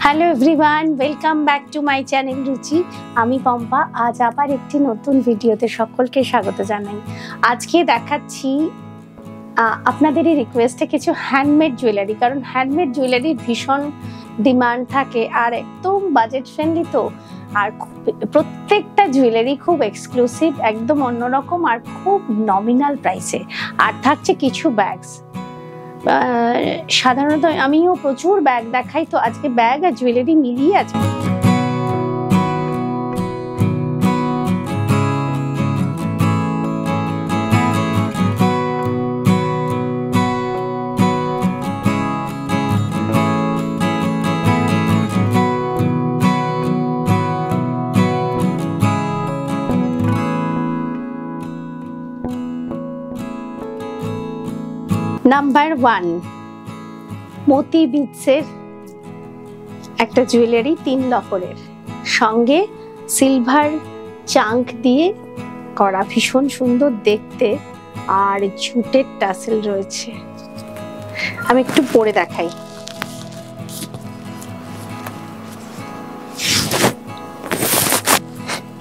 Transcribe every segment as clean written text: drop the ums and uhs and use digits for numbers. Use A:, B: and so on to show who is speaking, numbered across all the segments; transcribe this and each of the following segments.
A: Hello everyone, welcome back to my channel রুচি। আমি পম্পা। আজ আবার একটি নতুন ভিডিওতে সকলকে স্বাগত জানাই। আজকে দেখাচ্ছি আপনাদেরই রিকোয়েস্টে কিছু হ্যান্ডমেড জুয়েলারি, কারণ হ্যান্ডমেড জুয়েলারির ভীষণ ডিমান্ড থাকে আর একদম বাজেট ফ্রেন্ডলি, তো আর প্রত্যেকটা জুয়েলারি খুব এক্সক্লুসিভ, একদম অন্যরকম আর খুব নমিনাল প্রাইসে। আর থাকছে কিছু ব্যাগস। সাধারণত আমিও প্রচুর ব্যাগ দেখাই, তো আজকে ব্যাগ আর জুয়েলারি মিলিয়ে আছে। নাম্বার 1, মতি বিটসের একটা জুয়েলারি 3 লহরের, সঙ্গে সিলভার চাঙ্ক দিয়ে করা, ভীষণ সুন্দর দেখতে, আর জুটের টাসেল রয়েছে। আমি একটু পরে দেখাই।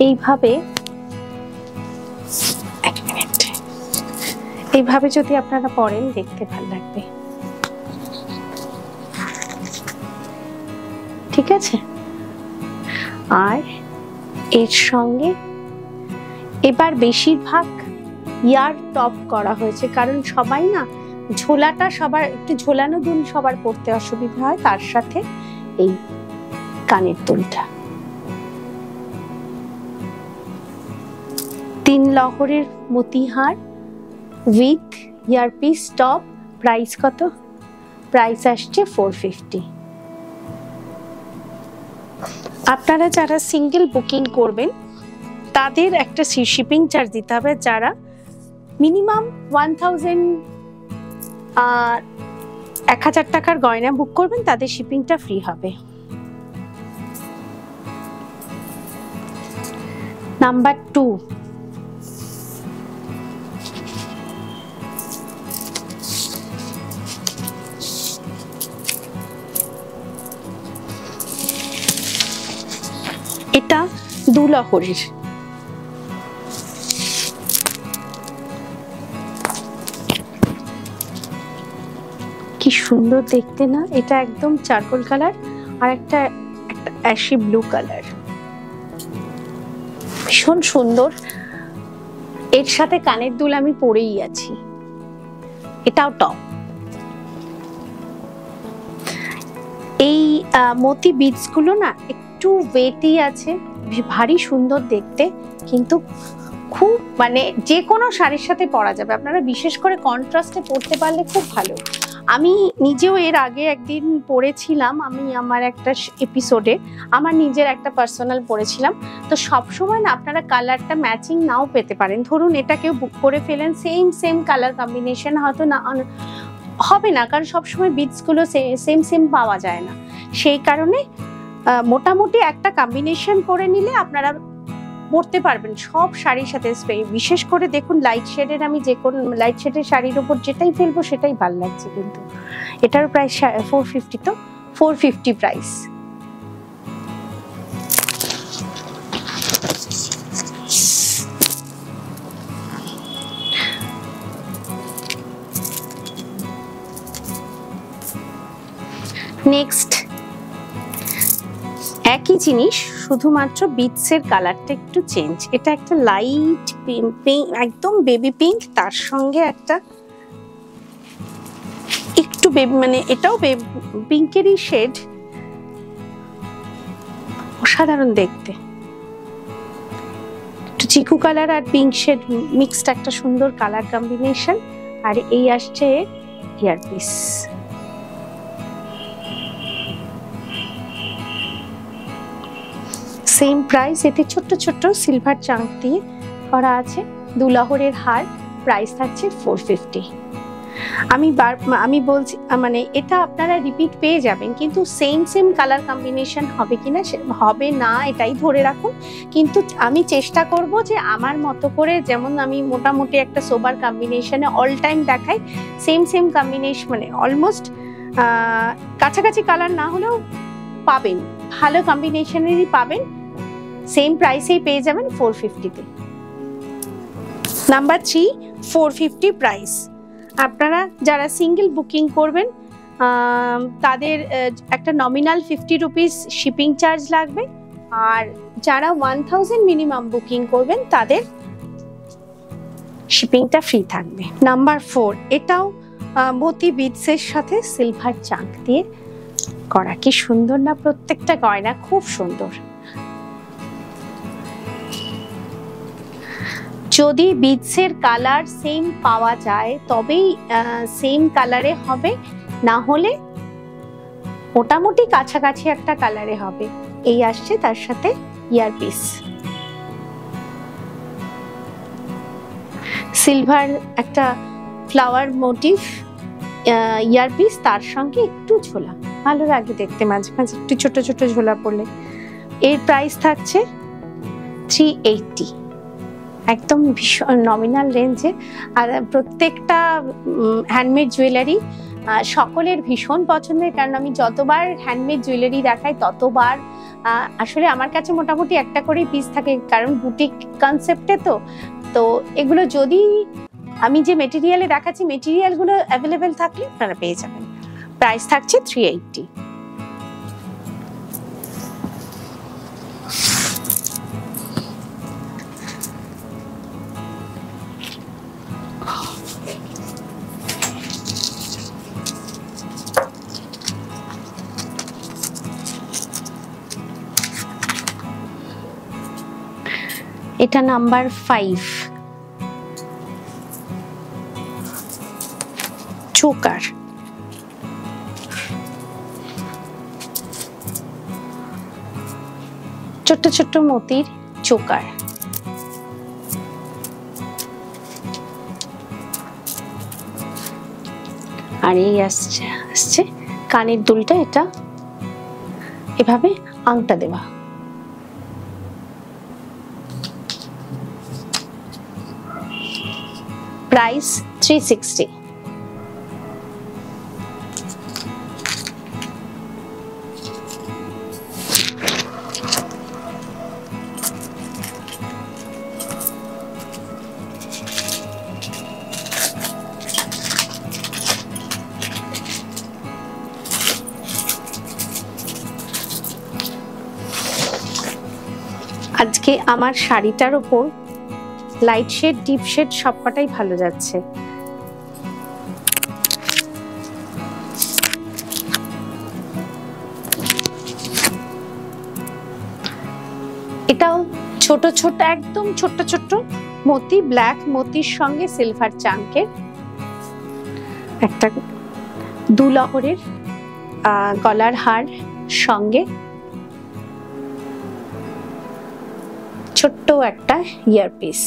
A: এইভাবে এইভাবে যদি আপনারা পরেন দেখতে ভালো লাগবে, ঠিক আছে? আর এর সঙ্গে এবার বেশিরভাগ ইয়ার টপ করা হয়েছে, কারণ সবাই না ঝোলাটা, সবার একটু ঝোলানো দুল সবার পড়তে অসুবিধা হয়, তার সাথে এই কানের দুলটা। 3 লহরের মতিহার উইথ ইয়ারপিস টপ। প্রাইস কত? প্রাইস আসছে 450। আপনারা যারা সিঙ্গেল বুকিং করবেন তাদের একটা শিপিং চার্জ দিতে হবে। যারা মিনিমাম 1000 টাকার গয়না বুক করবেন তাদের শিপিংটা ফ্রি হবে। নাম্বার 2, এটা 2 লহরের। কি সুন্দর দেখতে না? এটা একদম চারকোল কালার আর একটা অ্যাশি ব্লু কালার, ভীষণ সুন্দর। এর সাথে কানের দুল আমি পরেই আছি, এটাও টপ। এই মতি বিটস গুলো না একটু ওয়েটি আছে, ভারী সুন্দর দেখতে, কিন্তু খুব মানে যে কোনো শাড়ির সাথে পরা যাবে। আপনারা বিশেষ করে কন্ট্রাস্টে পরতে পারলে খুব ভালো। আমি নিজেও এর আগে একদিন পরেছিলাম, আমি আমার একটা এপিসোডে আমার নিজের একটা পার্সোনাল পরেছিলাম। তো সবসময় না আপনারা কালারটা ম্যাচিং নাও পেতে পারেন। ধরুন এটা কেউ বুক করে ফেলেন, সেম কালার কম্বিনেশন হয়তো না হবে না, কারণ সবসময় বিটসগুলো সেম পাওয়া যায় না। সেই কারণে মোটামুটি একটা কম্বিনেশন করে নিলে আপনারা পরতে পারবেন সব শাড়ির সাথে। বিশেষ করে দেখুন লাইট শেডের, আমি যে কোন লাইট শেডের শাড়ির উপর যেটাই ফেলবো সেটাই ভালো লাগছে। কিন্তু এটার প্রাইস 450, তো 450 প্রাইস। নেক্সট একই জিনিস, শুধুমাত্র বিটসের কালারটা একটু চেঞ্জ। এটা একটা লাইট পিঙ্ক, একদম বেবি পিঙ্ক, তার সঙ্গে একটা একটু বেবি, মানে এটাও পিঙ্কেরই শেড, অসাধারণ দেখতে। একটু চিকু কালার আর পিঙ্ক শেড মিক্সড একটা সুন্দর কালার কম্বিনেশন। আর এই আসছে ইয়ারপিস। সেম প্রাইস, এতে ছোট্ট ছোট্ট সিলভার চাঙ্ক দিয়ে করা আছে। 2 লহরের হার, প্রাইস থাকছে 450। আমি বলছি মানে এটা আপনারা রিপিট পেয়ে যাবেন, কিন্তু সেম কালার কম্বিনেশন হবে কিনা হবে না এটাই ধরে রাখুন। কিন্তু আমি চেষ্টা করব যে আমার মতো করে, যেমন আমি মোটামুটি একটা সোবার কম্বিনেশনে অল টাইম দেখাই, সেম কম্বিনেশন, মানে অলমোস্ট কাছাকাছি কালার না হলেও পাবেন, ভালো কম্বিনেশনেরই পাবেন, সেম প্রাইসেই পেয়ে যাবেন 450-তে। Number 3, 450 price. আপনারা যারা সিঙ্গেল বুকিং করবেন তাদের একটা নমিনাল 50 রুপিস শিপিং চার্জ লাগবে, আর যারা 1000 মিনিমাম বুকিং করবেন তাদের শিপিংটা ফ্রি থাকবে। নাম্বার 4, এটাও মতি বিডসের সাথে সিলভার চাঙ্ক দিয়ে করা। কি সুন্দর না, প্রত্যেকটা গয়না খুব সুন্দর। যদি বিডসের কালার সেম পাওয়া যায় তবেই সেম কালারে হবে, না হলে মোটামুটি কাছাকাছি একটা কালারে হবে। এই আসছে তার সাথে ইয়ারপিস, সিলভার একটা ফ্লাওয়ার মোটিভ ইয়ারপিস, তার সঙ্গে একটু ঝোলা, ভালো লাগে দেখতে, মাঝে মাঝে একটু ছোট ছোট ঝোলা পড়লে। এর প্রাইস থাকছে 380, একদম ভীষণ নমিনাল রেঞ্জে। আর প্রত্যেকটা হ্যান্ডমেড জুয়েলারি সকলের ভীষণ পছন্দের, কারণ আমি যতবার হ্যান্ডমেড জুয়েলারি দেখাই ততবার আসলে আমার কাছে মোটামুটি একটা করেই পিস থাকে, কারণ বুটিক কনসেপ্টে তো এগুলো যদি আমি যে মেটেরিয়ালে দেখাচ্ছি মেটেরিয়ালগুলো অ্যাভেলেবেল থাকলে আপনারা পেয়ে যাবেন। প্রাইস থাকছে 380। এটা নাম্বার 5, চোকার। ছোট্ট ছোট্ট মতির চোকার। আর এই আসছে কানের দুলটা, এটা এভাবে আংটা দেওয়া। প্রাইস 360। আজকে আমার শাড়িটার ওপর লাইট শেড ডিপ শেড সবকটাই ভালো যাচ্ছে। এটাও ছোট ছোট, একদম ছোট্ট ছোট্ট মতি, ব্ল্যাক মতির সঙ্গে সিলভার চাঙ্কের একটা দুলহরের গলার হার সঙ্গে ছোট্ট একটা ইয়ারপিস।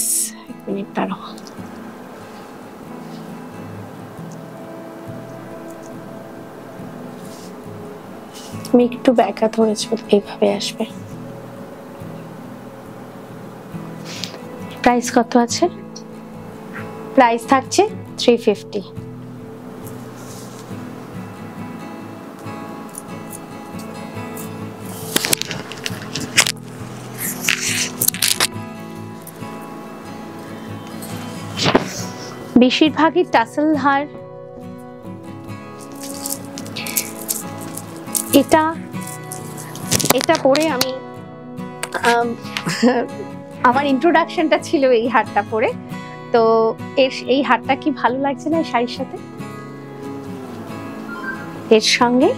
A: এক মিনিট দাঁড়াও, আমি একটু ব্যাকা ধরেছি, এইভাবে আসবে। প্রাইস কত আছে? প্রাইস থাকছে 350। বেশিরভাগই টাসেল হার। এটা পরে আমি আমার ইন্ট্রোডাকশনটা ছিল এই হারটা পরে, তো এই হারটা কি ভালো লাগছে না এই শাড়ির সাথে। এর সঙ্গে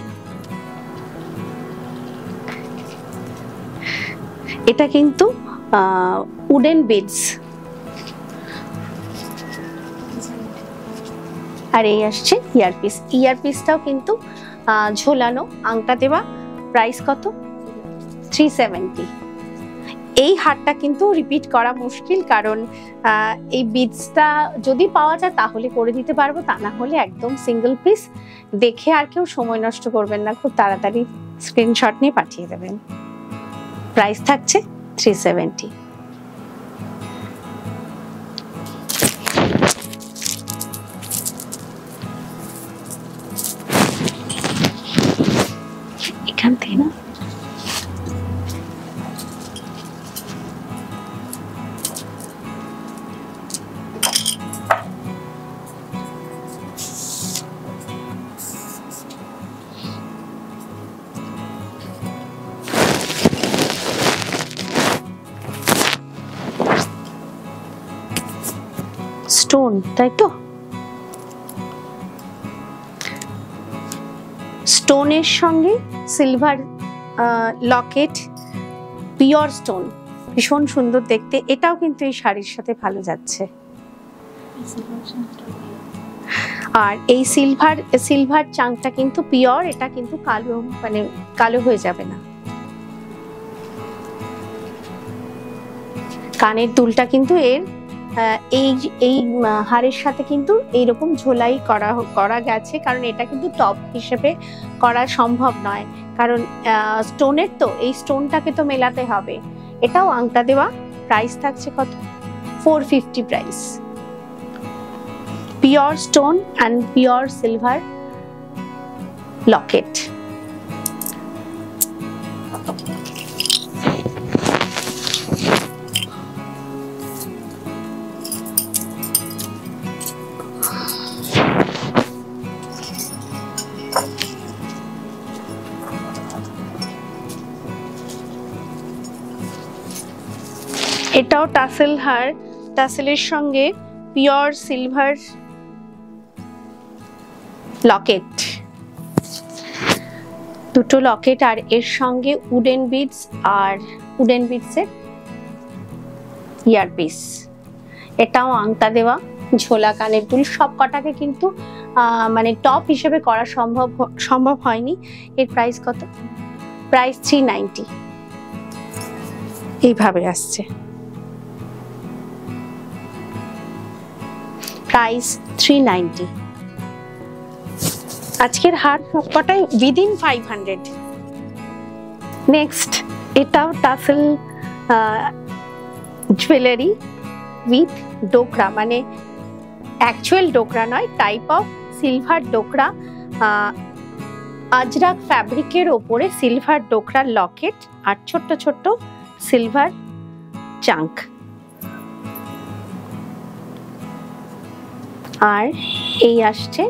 A: এটা কিন্তু উডেন বিডস, আর এই আসছে ইয়ারপিস। ইয়ারপিসটাও কিন্তু ঝোলানো, আংটা দেওয়া। প্রাইস কত? 370। এই হারটা কিন্তু রিপিট করা মুশকিল, কারণ এই বিডসটা যদি পাওয়া যায় তাহলে করে দিতে পারবো, তা না হলে একদম সিঙ্গেল পিস দেখে আর কেউ সময় নষ্ট করবেন না, খুব তাড়াতাড়ি স্ক্রিনশট নিয়ে পাঠিয়ে দেবেন। প্রাইস থাকছে 370। এখান থেকে না স্টোন, তাই তো? স্টোনের সঙ্গে সিলভার লকেট, পিওর স্টোন, ভীষণ সুন্দর দেখতে। এটাও কিন্তু এই শাড়ির সাথে ভালো যাচ্ছে। আর এই সিলভার চাংটা কিন্তু পিওর, এটা কিন্তু কালো মানে কালো হয়ে যাবে না। কানের দুলটা কিন্তু এর এই হারের সাথে কিন্তু এইরকম ঝোলাই করা গেছে, কারণ এটা কিন্তু টপ হিসেবে করা সম্ভব নয়, কারণ স্টোনের তো এই স্টোনটাকে তো মেলাতে হবে। এটাও আংটা দেওয়া। প্রাইস থাকছে কত? 450 price. Pure stone and pure silver Locket. এটাও টাসেল হার, টাসেলের সঙ্গে পিওর সিলভার লকেট, দুটো লকেট, আর এর সঙ্গে উডেন বিডস আর উডেন বিডসের ইয়ারপিস। এটাও আংটা দেওয়া, ঝোলা কানের দুল। সব কটাকে কিন্তু মানে টপ হিসেবে করা সম্ভব হয়নি। এর প্রাইস কত? প্রাইস 390। এইভাবে আসছে, প্রাইস 390। আজকের হার সবকটাই উইদিন 500। নেক্সট, এটাও টাসেল জুয়েলারি উইথ ডোকরা, মানে অ্যাকচুয়াল ডোকরা নয়, টাইপ অফ সিলভার ডোকরা। আজরাক ফ্যাব্রিকের ওপরে সিলভার ডোকরার লকেট আর ছোট্ট ছোট্ট সিলভার চাঙ্ক। আর এই আসছে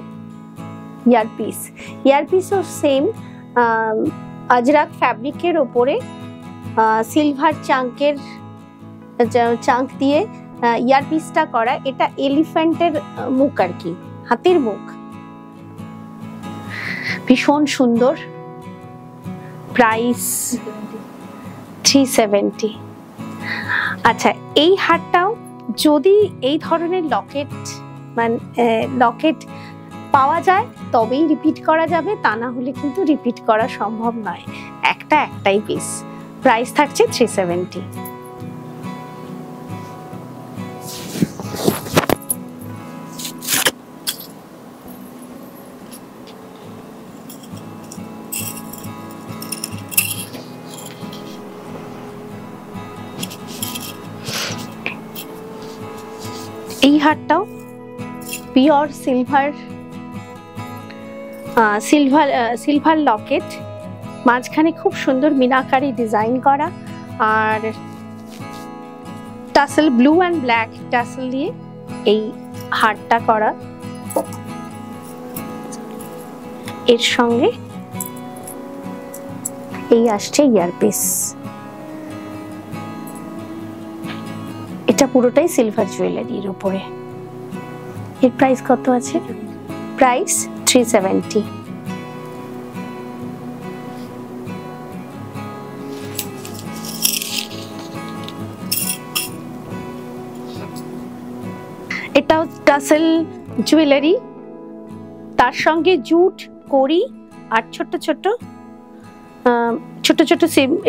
A: ইয়ারপিস। ইয়ারপিসও সেম আজরাক ফ্যাব্রিকের ওপরে সিলভার চাঙ্ক দিয়ে ইয়ারপিসটা করা। এটা এলিফ্যান্টের মুখ আর কি, হাতির মুখ, ভীষণ সুন্দর। প্রাইস 370। আচ্ছা, এই হারটাও যদি এই ধরনের লকেট পাওয়া যায় তবেই রিপিট করা যাবে, তা না হলে কিন্তু রিপিট করা সম্ভব নয়। একটাই পিস। প্রাইস থাকছে 370। এই হারটাও পিওর সিলভার লকেট, মাঝখানে খুব সুন্দর মিনাকারি ডিজাইন করা, আর tassel blue and black tassel দিয়ে এই হারটা করা। এর সঙ্গে এই আসছে ইয়ারপিস। এটা পুরোটাই সিলভার জুয়েলারির উপরে। এর প্রাইস কত আছে? প্রাইস 370। এটাও টাসেল জুয়েলারি, তার সঙ্গে জুট, কড়ি আর ছোট ছোট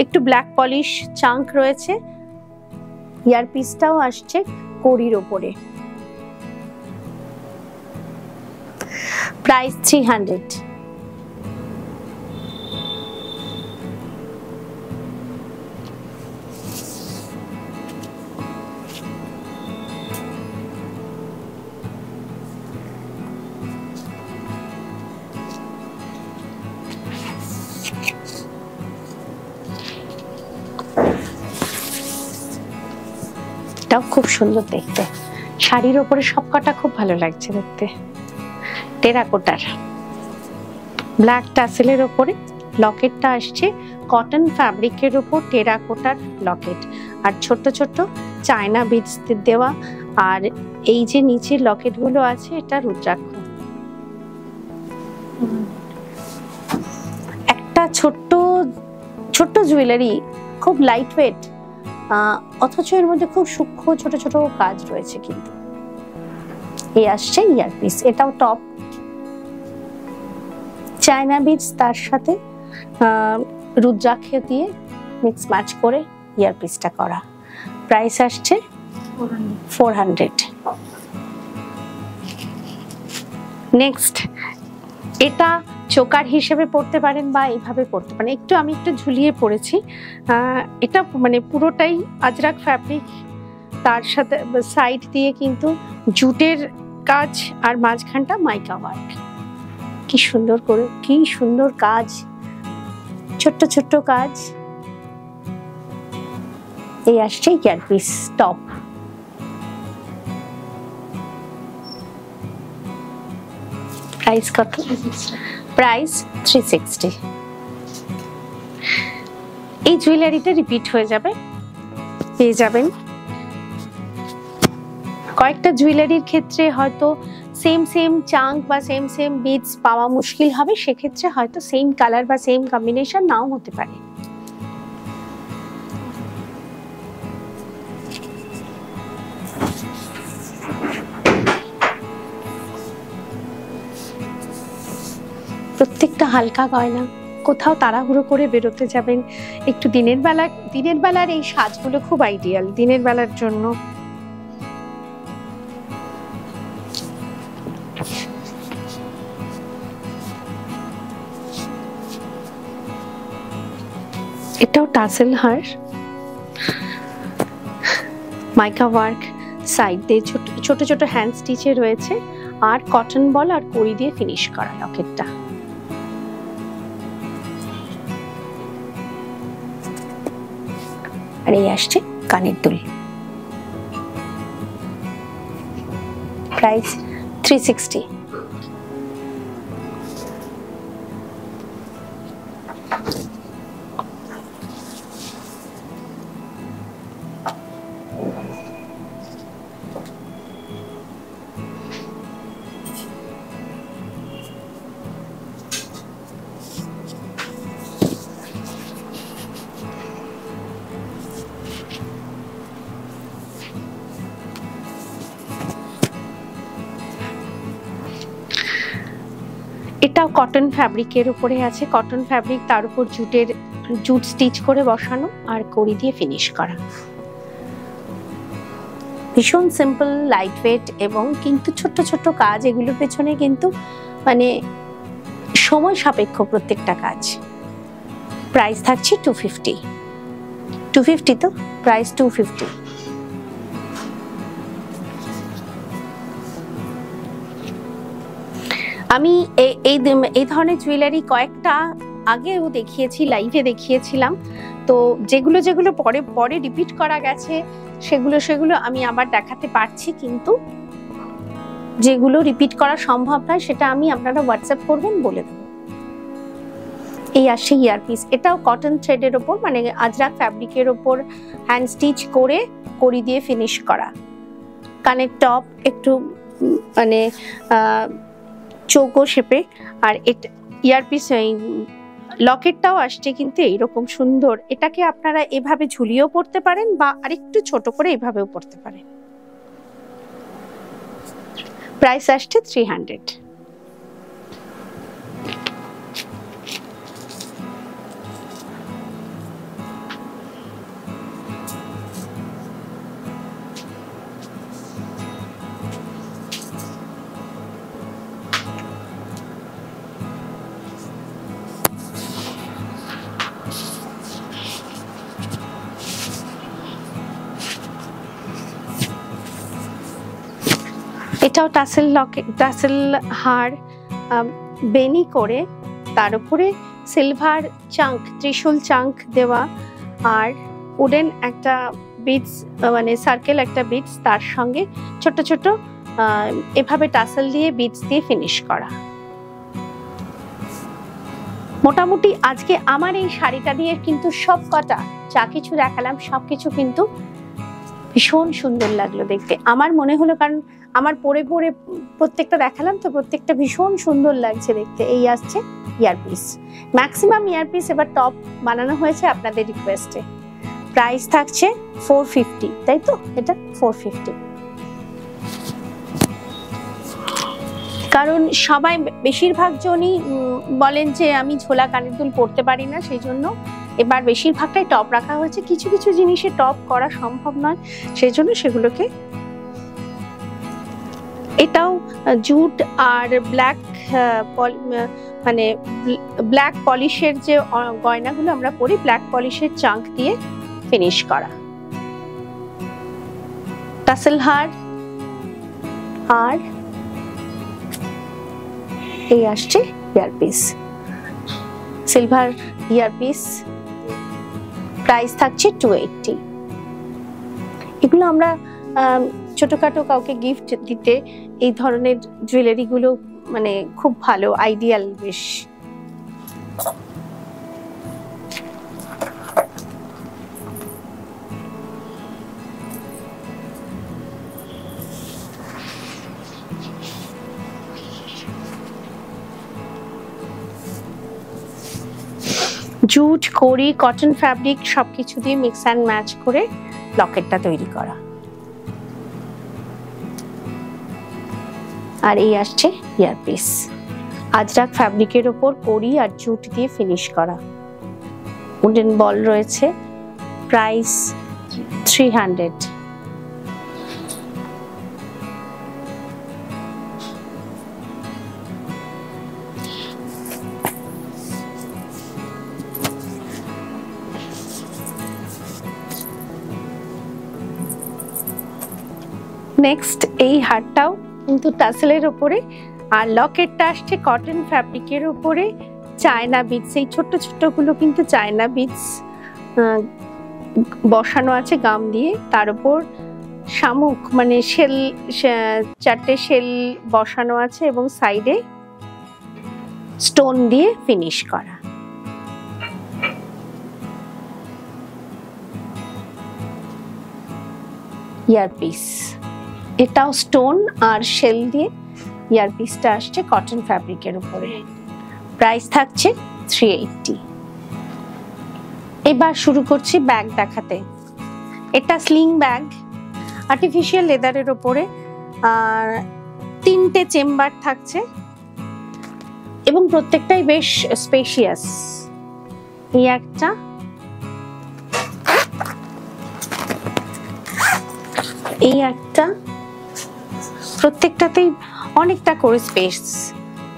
A: একটু ব্ল্যাক পলিশ চাঙ্ক রয়েছে। ইয়ারপিসটাও আসছে কড়ির ওপরে। প্রাইস 300। এটাও খুব সুন্দর দেখতে, শাড়ির ওপরে সবকটা খুব ভালো লাগছে দেখতে। টেরাকোটার ব্ল্যাক টাসেলের ওপরে লকেটটা আসছে কটন ফ্যাব্রিকের ওপর টেরাকোটার লকেট, আর ছোট্ট ছোট্ট চায়না বিডস দেওয়া আর এই যে নিচের লকেট গুলো আছে এটা রুদ্রাক্ষ। একটা ছোট্ট ছোট্ট জুয়েলারি, খুব লাইট ওয়েট, অথচ এর মধ্যে খুব সূক্ষ্ম ছোট ছোট কাজ রয়েছে। কিন্তু এই আসছে ইয়ারপিস, এটাও টপ চায়না বিটস, তার সাথে রুদ্রাক্ষ দিয়ে মিক্স ম্যাচ করে ইয়ারপিসটা করা। প্রাইস আসছে 400। নেক্সট, এটা চোকার হিসেবে পড়তে পারেন বা এইভাবে পড়তে পারেন। আমি একটু ঝুলিয়ে পড়েছি। এটা মানে পুরোটাই আজরাক ফ্যাব্রিক, তার সাথে সাইড দিয়ে কিন্তু জুটের কাজ, আর মাঝখানটা মাইকা ওয়ার্ক। কি সুন্দর করে, কি সুন্দর কাজ, ছোট্ট ছোট্ট কাজ। এই আসছে ইয়ারপিস টপ। প্রাইস কত? প্রাইস 360। এই জুয়েলারিটা রিপিট হয়ে যাবে, পেয়ে যাবেন। কয়েকটা জুয়েলারির ক্ষেত্রে হয়তো সেম চাঙ্ক বা সেম বিটস পাওয়া মুশকিল হবে, সেক্ষেত্রে হয়তো সেম কালার বা সেম কম্বিনেশন নাও হতে পারে। প্রত্যেকটা হালকা গয়না, কোথাও তাড়াহুড়ো করে বেরোতে যাবেন, একটু দিনের বেলার এই সাজগুলো খুব আইডিয়াল দিনের বেলার জন্য। এটাও টাসেল হার, মাইকা ওয়ার্ক, সাইড দিয়ে ছোট ছোট হ্যান্ড স্টিচে রয়েছে, আর কটন বল আর কড়ি দিয়ে ফিনিশ করা লকেটটা। আর এই আসছে কানের দুল। প্রাইস 360। এটাও কটন ফ্যাব্রিকের উপরে আছে, কটন ফ্যাব্রিক, তার উপর জুট স্টিচ করে বসানো আর কড়ি দিয়ে ফিনিশ করা। ভীষণ সিম্পল, লাইট ওয়েট, এবং কিন্তু ছোট্ট ছোট্ট কাজ। এগুলোর পেছনে কিন্তু মানে সময় সাপেক্ষ প্রত্যেকটা কাজ। প্রাইস থাকছে 250। 250 তো, প্রাইস 250। আমি এই ধরনের জুয়েলারি কয়েকটা আগেও দেখিয়েছি, লাইভে দেখিয়েছিলাম। তো যেগুলো পরে রিপিট করা গেছে সেগুলো আমি আবার দেখাতে পারছি, কিন্তু যেগুলো রিপিট করা সম্ভব নয় সেটা আপনারা হোয়াটসঅ্যাপ করবেন, বলে দেবো। এই আসছে ইয়ারপিস, এটাও কটন থ্রেডের ওপর, মানে আজরাক ফ্যাব্রিকের ওপর হ্যান্ড স্টিচ করে কড়ি দিয়ে ফিনিশ করা। কানের টপ একটু মানে চৌকো শেপে, আর এটা ইয়ারপিস, লকেটটাও আসছে কিন্তু এইরকম সুন্দর। এটাকে আপনারা এভাবে ঝুলিয়েও পড়তে পারেন বা আরেকটু ছোট করে এভাবেও পড়তে পারেন। প্রাইস আসছে 300। এটাও টাসেল হার, বেনি করে, তার উপরে সিলভার চাঙ্ক, ত্রিশূল চাঙ্ক দেওয়া, আর উডেন একটা বিটস, মানে সার্কেল একটা বিটস, তার সঙ্গে ছোট ছোট এভাবে টাসেল দিয়ে বিটস দিয়ে ফিনিশ করা। মোটামুটি আজকে আমার এই শাড়িটা দিয়ে কিন্তু সব কটা যা কিছু দেখালাম সবকিছু কিন্তু ভীষণ সুন্দর লাগলো দেখতে, আমার মনে হলো, কারণ আমার পরে পরে প্রত্যেকটা দেখালাম তো, প্রত্যেকটা ভীষণ সুন্দর লাগছে দেখতে। এই আসছে ইয়ারপিস, ম্যাক্সিমাম ইয়ারপিস এবার টপ বানানো হয়েছে আপনাদের রিকোয়েস্টে। প্রাইস থাকছে 450, তাই তো? এটা 450, কারণ সবাই বেশিরভাগ জনই বলেন যে আমি ঝোলা কানের দুল পরতে পারি না, সেই জন্য এবার বেশিরভাগটাই টপ রাখা হয়েছে। কিছু কিছু জিনিসে টপ করা সম্ভব নয়, সেই জন্য সেগুলোকে। এটাও জুট আর ব্ল্যাক, মানে ব্ল্যাক পলিশের যে গয়নাগুলো আমরা পরি, ব্ল্যাক পলিশের চাঙ্ক দিয়ে ফিনিশ করা। টাসেল হার, আর এই আসছে ইয়ারপিস, সিলভার ইয়ারপিস। প্রাইস থাকছে 280। এগুলো আমরা ছোটখাটো কাউকে গিফট দিতে এই ধরনের জুয়েলারি গুলো মানে খুব ভালো, আইডিয়াল বেশ। জুট, কড়ি, কটন ফ্যাব্রিক সবকিছু দিয়ে মিক্স অ্যান্ড ম্যাচ করে লকেটটা তৈরি করা। আর এই আসছে ইয়ারপিস, আজরাক ফ্যাব্রিকের ওপর কড়ি আর জুট দিয়ে ফিনিশ করা। উডেন বল রয়েছে। প্রাইস 300। নেক্সট এই হারটাও কিন্তু টাসেলের উপরে, আর লকেটটা আসছে কটন ফ্যাব্রিকের উপরে চায়না বিটস। এই ছোট্ট ছোট্ট গুলো কিন্তু চায়না বিটস বসানো আছে গাম দিয়ে, তার উপর শামুক মানে শেল, 4টে শেল বসানো আছে এবং সাইডে স্টোন দিয়ে ফিনিশ করা। ইয়ারপিস, এটাও স্টোন আর শেল দিয়ে ইয়ারপিসটা আসছে কটন ফ্যাব্রিকের উপরে। প্রাইস থাকছে 380। এবার শুরু করছি ব্যাগ দেখাতে। এটা স্লিং ব্যাগ, আর্টিফিশিয়াল লেদারের উপরে, আর 3টে চেম্বার থাকছে এবং প্রত্যেকটাই বেশ স্পেশিয়াস। এই একটা, এই একটা, প্রত্যেকটাতেই অনেকটা করে স্পেস।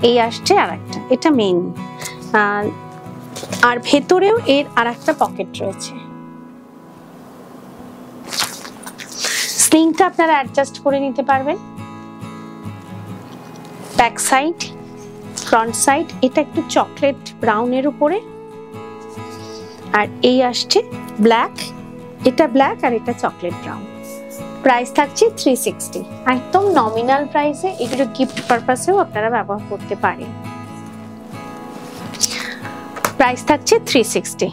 A: এই আসছে আর একটা, এটা মেইন, আর ভেতরেও এর আর একটা পকেট রয়েছে। স্লিংটা আপনারা অ্যাডজাস্ট করে নিতে পারবেন। ব্যাক সাইড, ফ্রন্ট সাইড, এটা একটু চকলেট ব্রাউনের উপরে, আর এই আসছে ব্ল্যাক, এটা ব্ল্যাক আর এটা চকলেট ব্রাউন। প্রাইস থাকছে 360, একদম নমিনাল প্রাইসে। এগুলো গিফট পারপাসেও আপনারা ব্যবহার করতে পারেন। প্রাইস থাকছে 360।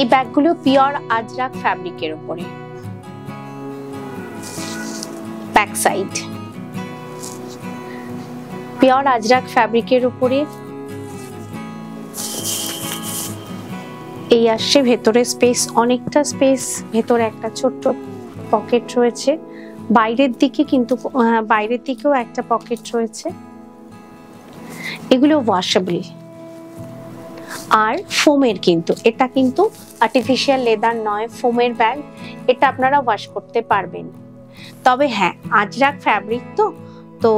A: এই ব্যাগগুলো পিওর আজরাক ফ্যাব্রিকের উপরে। ব্যাক সাইড, পিওর আজরাক ফ্যাব্রিকের উপরে এই আসছে। ভেতরে স্পেস, অনেকটা স্পেস, ভেতরে একটা ছোট্ট পকেট রয়েছে। বাইরের দিকে কিন্তু বাইরের দিকেও একটা পকেট রয়েছে। এগুলো ওয়াশেবল আর ফোমের, কিন্তু এটা কিন্তু আর্টিফিশিয়াল লেদার নয়, ফোমের ব্যাগ। এটা আপনারা ওয়াশ করতে পারবেন। তবে হ্যাঁ, আজরাক ফ্যাব্রিক তো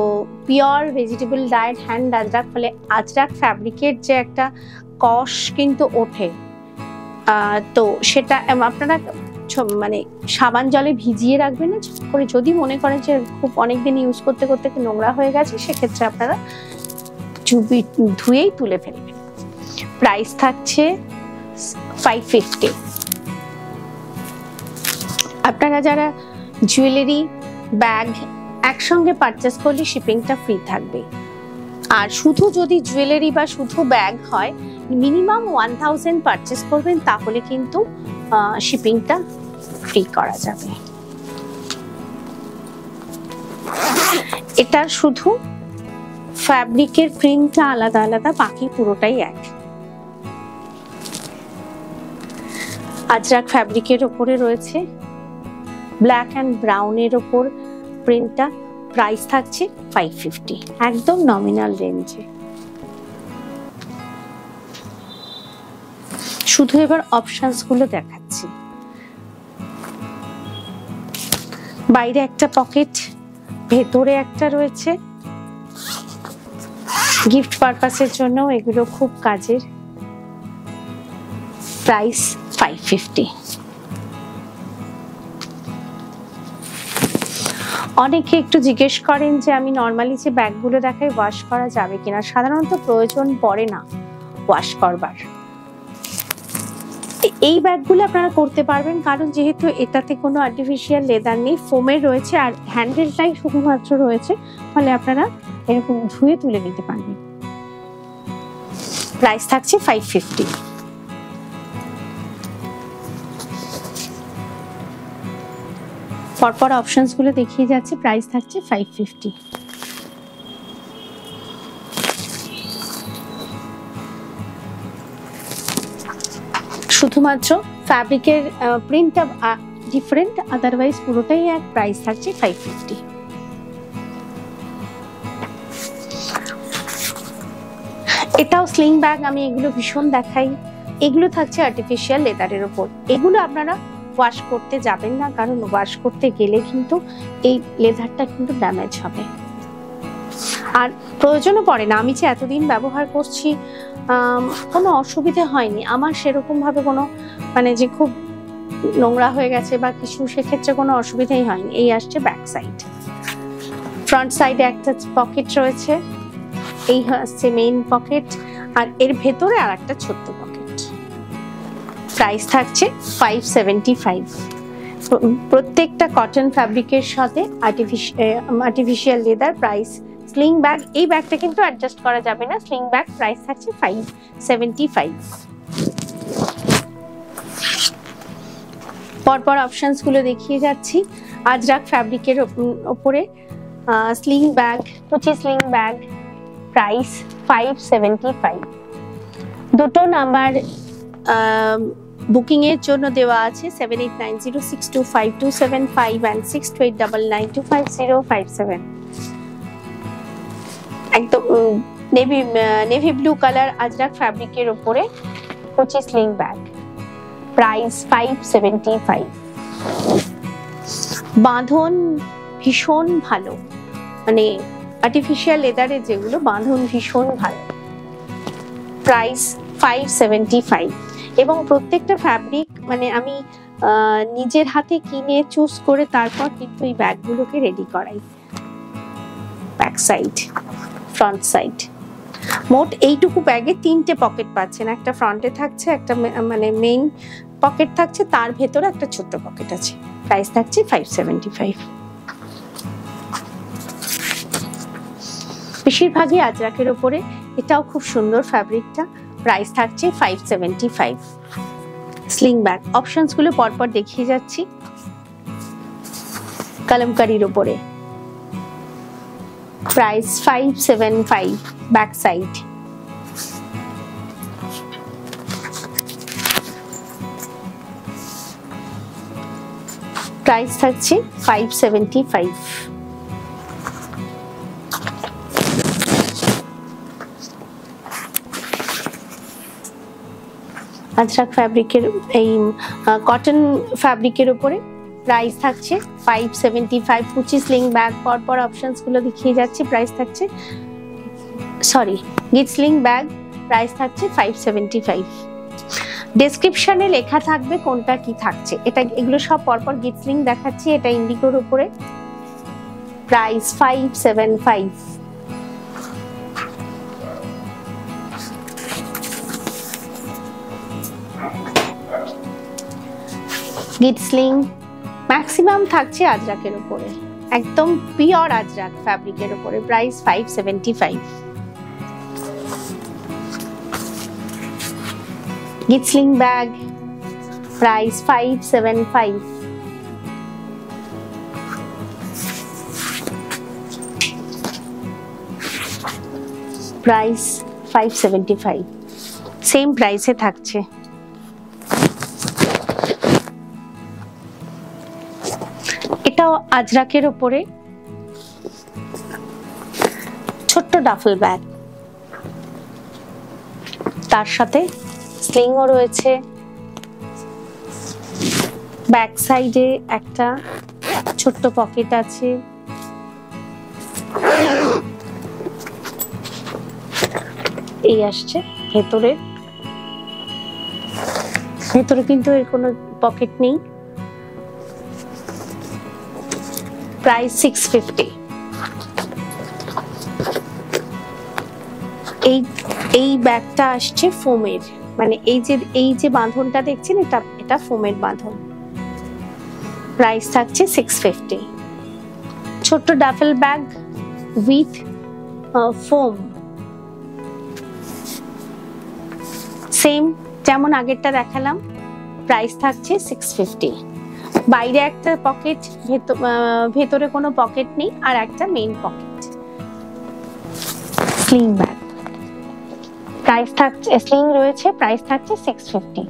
A: pure vegetable diet hand Ajrak, ফলে আজরাক ফ্যাব্রিকের যে একটা কষ কিন্তু ওঠে, তো সেটা আপনারা মানে সাবান জলে ভিজিয়ে রাখবেন না করে। যদি মনে করেন যে খুব অনেকদিন ইউজ করতে করতে নোংরা হয়ে গেছে, সেক্ষেত্রে আপনারা ধুয়েই তুলে ফেলবেন। প্রাইস থাকছে 550। আপনারা যারা জুয়েলারি, ব্যাগ একসঙ্গে পারচেস করলে শিপিংটা ফ্রি থাকবে। আর শুধু যদি জুয়েলারি বা শুধু ব্যাগ হয়, মিনিমাম 1000 পারচেস করবেন, তাহলে কিন্তু শিপিংটা ফ্রি করা যাবে। এটা শুধু ফ্যাব্রিকের প্রিন্টটা আলাদা আলাদা, বাকি পুরোটাই এক। আজরাক ফ্যাব্রিকের ওপরে রয়েছে ব্ল্যাক অ্যান্ড ব্রাউনের ওপর প্রিন্টটা। প্রাইস থাকছে 550, একদম নমিনাল রেঞ্জে। শুধু এবার অপশনস গুলো দেখাচ্ছি। বাইরে একটা পকেট, ভেতরে একটা রয়েছে। গিফট পারপাসের জন্য এগুলো খুব কাজের। প্রাইস 550। অনেকে একটু জিজ্ঞেস করেন যে আমি নর্মালি যে ব্যাগগুলো দেখাই ওয়াশ করা যাবে কিনা। সাধারণত প্রয়োজন পড়ে না ওয়াশ করবার। এই ব্যাগগুলো আপনারা করতে পারবেন, কারণ যেহেতু এটাতে কোনো আর্টিফিশিয়াল লেদার নেই, ফোমের রয়েছে, আর হ্যান্ডেলটাই শুধুমাত্র রয়েছে, ফলে আপনারা এরকম ধুয়ে তুলে নিতে পারবেন। প্রাইস থাকছে 550। পরপর অপশনস গুলো দেখিয়ে যাচ্ছে। প্রাইস থাকছে 550। শুধুমাত্র ফ্যাব্রিকের প্রিন্টটা ডিফারেন্ট, আদারওয়াইজ পুরোটাই এক। প্রাইস থাকছে 550। এটাও স্লিং ব্যাগ, আমি এগুলো ভীষণ দেখাই। এগুলো থাকছে আর্টিফিশিয়াল লেদারের উপর। এগুলো আপনারা ওয়াশ করতে যাবেন না, কারণ ওয়াশ করতে গেলে কিন্তু এই লেদারটা কিন্তু ড্যামেজ হবে, আর প্রয়োজনও পড়ে না। আমি যে এতদিন ব্যবহার করছি কোনো অসুবিধে হয়নি আমার, সেরকম ভাবে কোনো মানে যে খুব নোংরা হয়ে গেছে বা কিছু, সেক্ষেত্রে কোনো অসুবিধাই হয়নি। এই আসছে ব্যাক সাইড। ফ্রন্ট সাইডে একটা পকেট রয়েছে, এই আসছে মেইন পকেট, আর এর ভেতরে আর একটা ছোট্ট পকেট। প্রাইস থাকছে 575। প্রত্যেকটা কটন ফ্যাব্রিকের সাথে artificial leather. Price sling bag, এই ব্যাগটা কিন্তু অ্যাডজাস্ট করা যাবে না। স্লিং ব্যাগ প্রাইস থাকছে 575। পরপর অপশনস গুলো দেখিয়ে যাচ্ছি। আজরাক ফ্যাব্রিকের ওপরে স্লিং ব্যাগ, কুচি স্লিং ব্যাগ। প্রাইস 575। দুটো নাম্বার বুকিং এর জন্য দেওয়া আছে 7890625275 and 6289925057। একদম নেভি ব্লু কালার আজরাক ফ্যাব্রিকের উপরে কুচি স্লিং ব্যাগ। প্রাইস 575। বাঁধন ভীষণ ভালো, মানে আর্টিফিশিয়াল লেদারে যেগুলো বাঁধন ভীষণ ভালো। প্রাইস 575। এবং প্রত্যেকটা ফ্যাব্রিক মানে আমি নিজের হাতে কিনে চুজ করে তারপর কিন্তু এই ব্যাগগুলোকে রেডি করাই। ব্যাক সাইড, ফ্রন্ট সাইড, মোট এইটুকু ব্যাগে 3টে পকেট পাচ্ছেন। একটা ফ্রন্টে থাকছে, একটা মানে মেইন পকেট থাকছে, তার ভেতরে একটা ছোট্ট পকেট আছে। প্রাইস থাকছে 575। বেশিরভাগই আজরাকের উপরে। এটাও খুব সুন্দর ফ্যাব্রিকটা। প্রাইস থাকছে 575। স্লিং ব্যাগ অপশনস গুলো পরপর দেখিয়ে যাচ্ছি। কলমকারীর উপরে প্রাইস 575। Back side. প্রাইস থাকছে 575। আজরাক ফ্যাব্রিকের এই কটন ফ্যাব্রিকের উপরে প্রাইস থাকছে 575। কুচি স্লিং ব্যাগ পরপর অপশনস গুলো দেখিয়ে যাচ্ছি। প্রাইস থাকছে গিট স্লিং ব্যাগ। প্রাইস থাকছে 575। ডেসক্রিপশনে লেখা থাকবে কোনটা কি থাকছে। এগুলো সব পরপর গিট স্লিং দেখাচ্ছি। এটা ইন্ডিগোর উপরে। প্রাইস 575। গিট স্লিং ম্যাক্সিমাম থাকছে আজরাকের উপরে। একদম পিওর আজরাক ফ্যাব্রিকের উপরে, প্রাইস 575। গিটসলিং ব্যাগ, প্রাইস 575। প্রাইস 575, সেম প্রাইসে থাকছে। এটাও আজরাকের উপরে ছোট্ট ডাফেল ব্যাগ, তার সাথে স্লিংও রয়েছে। ব্যাক সাইডে একটা ছোট্ট পকেট আছে। এই আসছে ভেতরে কিন্তু এর কোনো পকেট নেই। প্রাইস 650। এই ব্যাগটা আসছে ফোমের, মানে এই যে বাঁধনটা দেখছেন এটা ফোমের বাঁধন। প্রাইস থাকছে 650। ছোট্ট duffel bag with foam, same যেমন আগেরটা দেখালাম। প্রাইস থাকছে 650। বাইরে একটা পকেট, ভেতরে কোনো পকেট নেই, আর একটা main pocket. Sling bag, price থাকছে, স্লিং রয়েছে, প্রাইস থাকছে 650।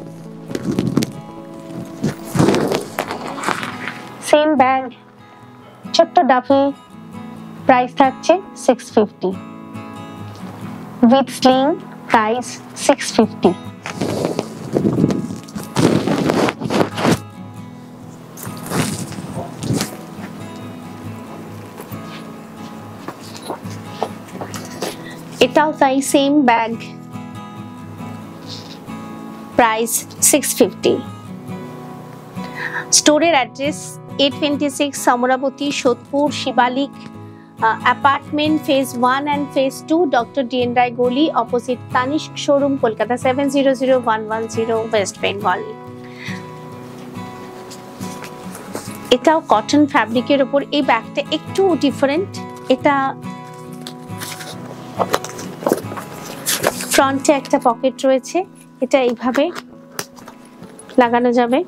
A: সেম ব্যাগ, ছোট্ট ডাফেল, প্রাইস থাকছে 650 উইথ স্লিং, প্রাইস 650। এটাও তাই, সেম ব্যাগ, প্রাইস 650। স্টোরের address 826 Samarabati, Sodepur, Shivalik apartment, phase 1 and phase 2, doctor DN Roy গলি, opposite Tanishq showroom, Kolkata 700110, West Bengal. এটাও কটন ফ্যাব্রিকের উপর। এই ব্যাগটা একটু ডিফারেন্ট। এটা ফ্রন্টে একটা পকেট রয়েছে, এটা এইভাবে লাগানো যাবে।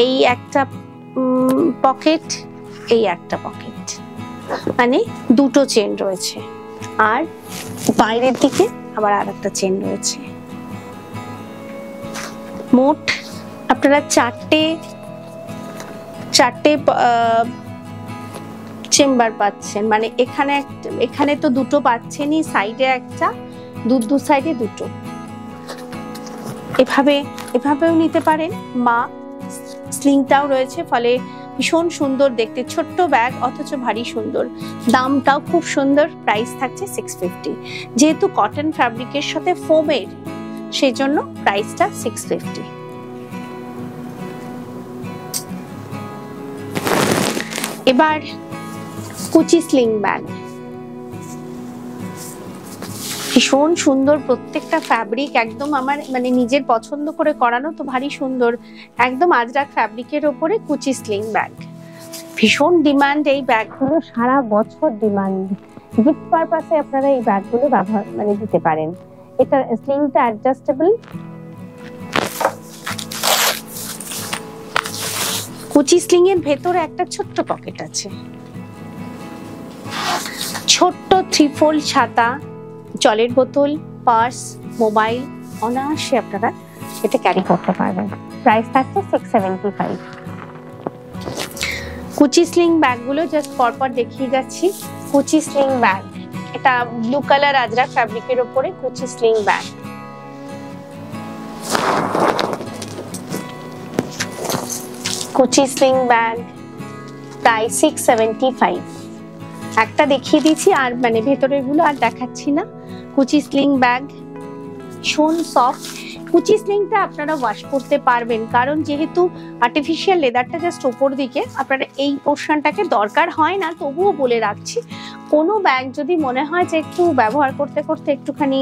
A: এই একটা পকেট, এই একটা পকেট, মানে দুটো চেন রয়েছে, আর বাইরের দিকে আবার আরেকটা চেন রয়েছে। মোট আপনারা চারটে চেম্বার পাচ্ছেন, মানে এখানে তো দুটো পাচ্ছেনই, সাইডে একটা, দু সাইডে দুটো। এভাবেও নিতে পারেন। মা স্লিংটাও রয়েছে, ফলে ভীষণ সুন্দর দেখতে, ছোট্ট ব্যাগ অথচ ভারী সুন্দর। দামটাও খুব সুন্দর, প্রাইস থাকছে 650। যেহেতু কটন ফ্যাব্রিকের সাথে ফোমের, সেজন্য প্রাইসটা 650। এবার কুচি স্লিং ব্যাগ, ভীষণ সুন্দর প্রত্যেকটা ফ্যাব্রিক, একদম আমার মানে নিজের পছন্দ করে করানো, তো ভারী সুন্দর। একদম আজরাক ফ্যাব্রিকের ওপরে কুচি স্লিং ব্যাগ, ভীষণ ডিমান্ড এই ব্যাগগুলো, সারা বছর ডিমান্ড। গিফট পারপাসে আপনারা এই ব্যাগগুলো ব্যবহার দিতে পারেন। এটা স্লিংটা অ্যাডজাস্টেবল। কুচি স্লিং এর ভেতরে একটা ছোট্ট পকেট আছে। ছোট্ট 3-fold ছাতা, জলের বোতল, পার্স, মোবাইল অনায়াসে আপনারা এটা ক্যারি করতে পারবেন। প্রাইস থাকছে 675। কুচি স্লিং ব্যাগগুলো জাস্ট পরপর দেখিয়ে যাচ্ছি। কুচি স্লিং ব্যাগ, এটা ব্লু কালার আজরাক ফ্যাব্রিকের উপরে কুচি স্লিং ব্যাগ। কুচি স্লিং ব্যাগ, প্রাইস 675। একটা দেখিয়ে দিচ্ছি, আর ভেতরের গুলো আর দেখাচ্ছি না। কুচি স্লিং ব্যাগ, ভীষণ সফট। কুচি স্লিংটা আপনারা ওয়াশ করতে পারবেন, কারণ যেহেতু আর্টিফিশিয়াল লেদারটা জাস্ট উপর দিকে, আপনারা এই পোর্শনটাকে দরকার হয় না, তবুও বলে রাখছি। কোনো ব্যাগ যদি মনে হয় যে একটু ব্যবহার করতে করতে একটুখানি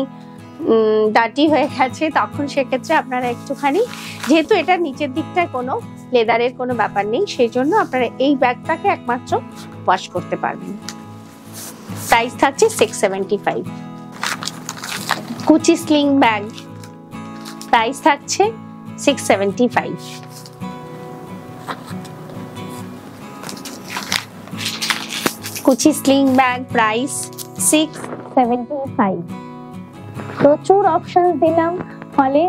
A: ডার্টি হয়ে গেছে, তখন সেক্ষেত্রে আপনারা একটুখানি, যেহেতু এটার নিচের দিকটায় কোনো লেদারের কোনো ব্যাপার নেই, সেই জন্য আপনারা এই ব্যাগটাকে একমাত্র ওয়াশ করতে পারবেন। প্রাইস থাকছে 675। কুচি স্লিং ব্যাগ, প্রাইস থাকছে 675। কুচি স্লিং ব্যাগ প্রাইস 675। প্রচুর অপশন দিলাম, ফলে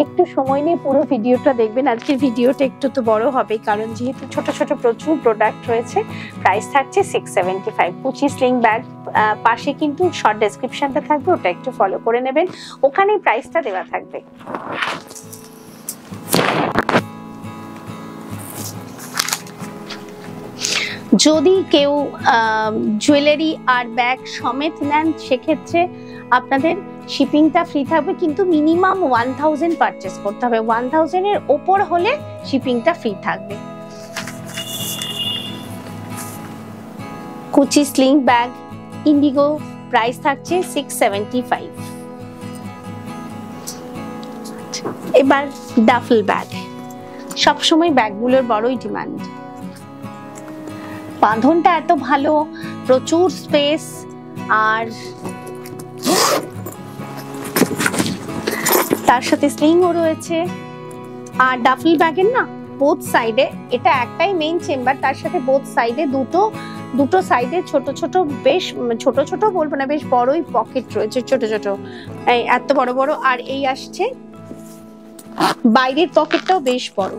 A: একটু সময় নিয়ে পুরো ভিডিওটা দেখবেন। আজকের ভিডিওটা একটু তো বড় হবে, কারণ যেহেতু ছোট ছোট প্রচুর প্রোডাক্ট রয়েছে। প্রাইস থাকছে 675। কুচি স্লিং ব্যাগ, পাশে কিন্তু শর্ট ডেসক্রিপশনটা থাকবে, ওটা একটু ফলো করে নেবেন, ওখানে প্রাইসটা দেওয়া থাকবে। যদি কেউ জুয়েলারি আর ব্যাগ সমেত নেন, সেক্ষেত্রে আপনাদের শিপিংটা ফ্রি থাকবে, কিন্তু মিনিমাম 1000 পারচেস করতে হবে। 1000 এর ওপর হলে শিপিংটা ফ্রি থাকবে। কুচি স্লিং ব্যাগ ইন্ডিগো, প্রাইস থাকছে 675। এবার ডাফল ব্যাগ, সবসময় ব্যাগগুলোর বড়ই ডিমান্ড। বাঁধনটা এত ভালো, প্রচুর স্পেস, আর তার সাথে স্লিংও রয়েছে। আর ডাফল ব্যাগের না বোথ সাইডে, এটা একটাই মেইন চেম্বার, তার সাথে বোথ সাইডে দুটো সাইডে ছোট ছোট, বেশ ছোট ছোট বলবো না, বেশ বড়ই পকেট রয়েছে, ছোট ছোট, এত বড় বড়। আর এই আসছে বাইরের পকেটটাও বেশ বড়,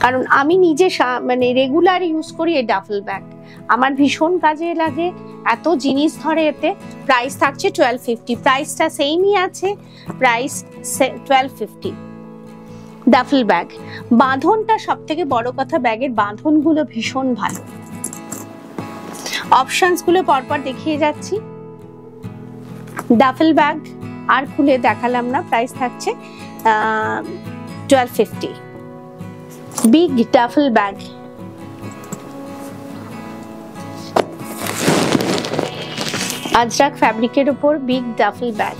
A: কারণ আমি নিজে মানে রেগুলার ইউজ করি এই ডাফল ব্যাগ, আমার ভীষণ কাজে লাগে, এত জিনিস ধরে এতে। প্রাইস থাকছে 1250। প্রাইসটা সেমই আছে, প্রাইস 1250। ডাফল ব্যাগ বাঁধনটা সব থেকে বড় কথা, ব্যাগের বাঁধনগুলো ভীষণ ভালো। অপশনস গুলো পরপর দেখিয়ে যাচ্ছি। ডাফল ব্যাগ আর খুলে দেখালাম না, প্রাইস থাকছে 1250। বিগ ডাফল ব্যাগ, আজরাক ফ্যাব্রিকের উপর big duffel bag.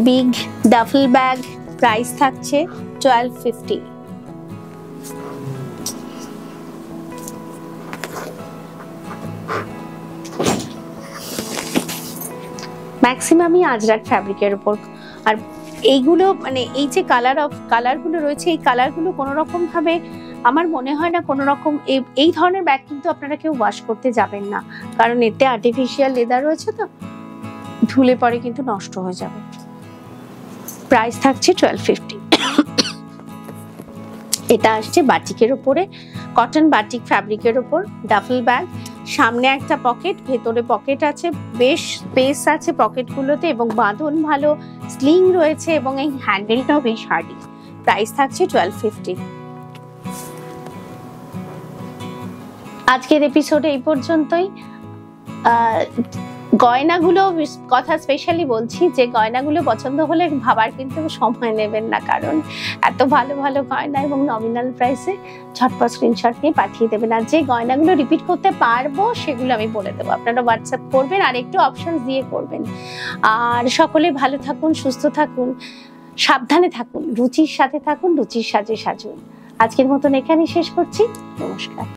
A: Big duffel bag, price থাকছে 1250। ম্যাক্সিমামই আজরাক ফ্যাব্রিকের উপর। আর এইগুলো মানে এই যে কালারগুলো রয়েছে, এই কালারগুলো কোনো রকম ভাবে আমার মনে হয় না কোনো রকম এই ধরনের ব্যাগ কিন্তু আপনারা কেউ ওয়াশ করতে যাবেন না, কারণ এতে আর্টিফিশিয়াল লেদার রয়েছে, তো ধুলে পরে কিন্তু নষ্ট হয়ে যাবে। প্রাইস থাকছে 1250। এটা আসছে বাটিকের উপরে, কটন বাটিক ফ্যাব্রিকের উপর ডাফল ব্যাগ। সামনে একটা পকেট, ভেতরে পকেট আছে, বেশ স্পেস আছে পকেটগুলোতে, এবং বাঁধন ভালো, স্লিং রয়েছে, এবং এই হ্যান্ডেলটাও বেশ হার্ডি। প্রাইস থাকছে 1250। আজকের এপিসোডে এই পর্যন্তই। গয়নাগুলো কথা স্পেশালি বলছি, যে গয়নাগুলো পছন্দ হলে ভাবার কিন্তু সময় নেবেন না, কারণ এত ভালো ভালো গয়না এবং নমিনাল প্রাইসে ঝটপট স্ক্রিনশট নিয়ে পাঠিয়ে দেবেন। আর যে গয়নাগুলো রিপিট করতে পারবো সেগুলো আমি বলে দেবো, আপনারা হোয়াটসঅ্যাপ করবেন আর একটু অপশন দিয়ে করবেন। আর সকলে ভালো থাকুন, সুস্থ থাকুন, সাবধানে থাকুন, রুচির সাথে থাকুন, রুচির সাজে সাজুন। আজকের মতন এখানেই শেষ করছি। নমস্কার।